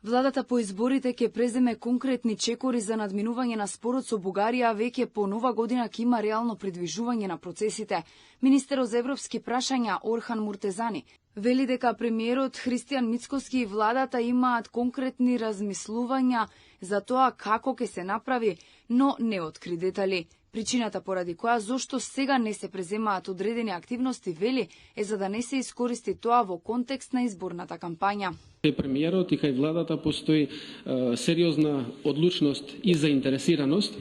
Владата по изборите ќе преземе конкретни чекори за надминување на спорот со Бугарија, а веќе по нова година ќе има реално придвижување на процесите. Министерот за европски прашања Орхан Муртезани вели дека премиерот Христијан Мицкоски и владата имаат конкретни размислувања за тоа како ќе се направи, но не откри детали. Причината поради која зошто сега не се преземаат одредени активности, вели, е за да не се искористи тоа во контекст на изборната кампања. Кај премиерот и кај владата постои сериозна одлучност и заинтересираност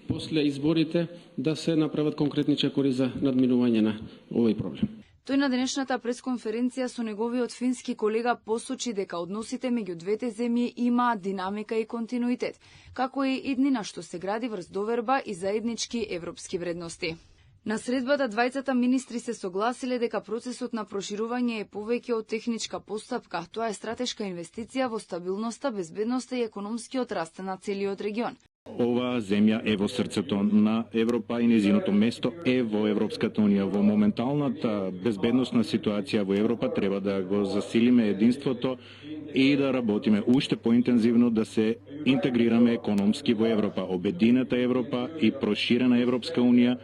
после изборите да се направат конкретни чекори за надминување на овој проблем. Тој на денешната пресконференција со неговиот фински колега посочи дека односите меѓу двете земји имаат динамика и континуитет, како и иднина што се гради врз доверба и заеднички европски вредности. На средбата двајцата министри се согласиле дека процесот на проширување е повеќе од техничка постапка, тоа е стратешка инвестиција во стабилноста, безбедноста и економскиот раст на целиот регион. Ова земја е во срцето на Европа и нејзиното место е во Европската унија. Во моменталната безбедносна ситуација во Европа треба да го засилиме единството и да работиме уште поинтензивно да се интегрираме економски во Европа. Обединета Европа и проширена Европска унија.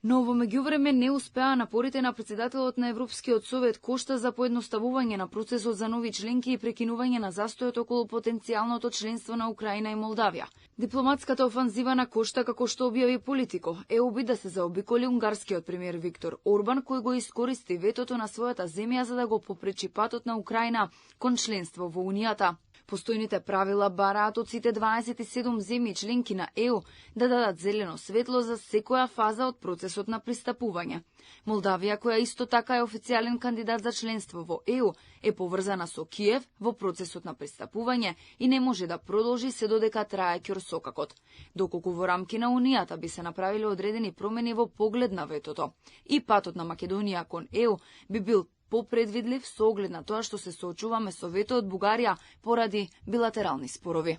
Но во меѓувреме не успеа напорите на претседателот на Европскиот совет Кошта за поедноставување на процесот за нови членки и прекинување на застојот околу потенцијалното членство на Украина и Молдавија. Дипломатската офанзива на Кошта, како што објави Политико, е обид да се заобиколи унгарскиот премиер Виктор Орбан, кој го искористи ветото на својата земја за да го попречи патот на Украина кон членство во Унијата. Постојните правила бараат од сите 27 земји членки на ЕУ да дадат зелено светло за секоја фаза од процесот на пристапување. Молдавија, која исто така е официјален кандидат за членство во ЕУ, е поврзана со Киев во процесот на пристапување и не може да продолжи се додека трае ќорсокакот, доколку во рамки на Унијата би се направиле одредени промени во поглед на ветото. И патот на Македонија кон ЕУ би бил попредвидлив со оглед на тоа што се соочуваме со вето од Бугарија поради билатерални спорови.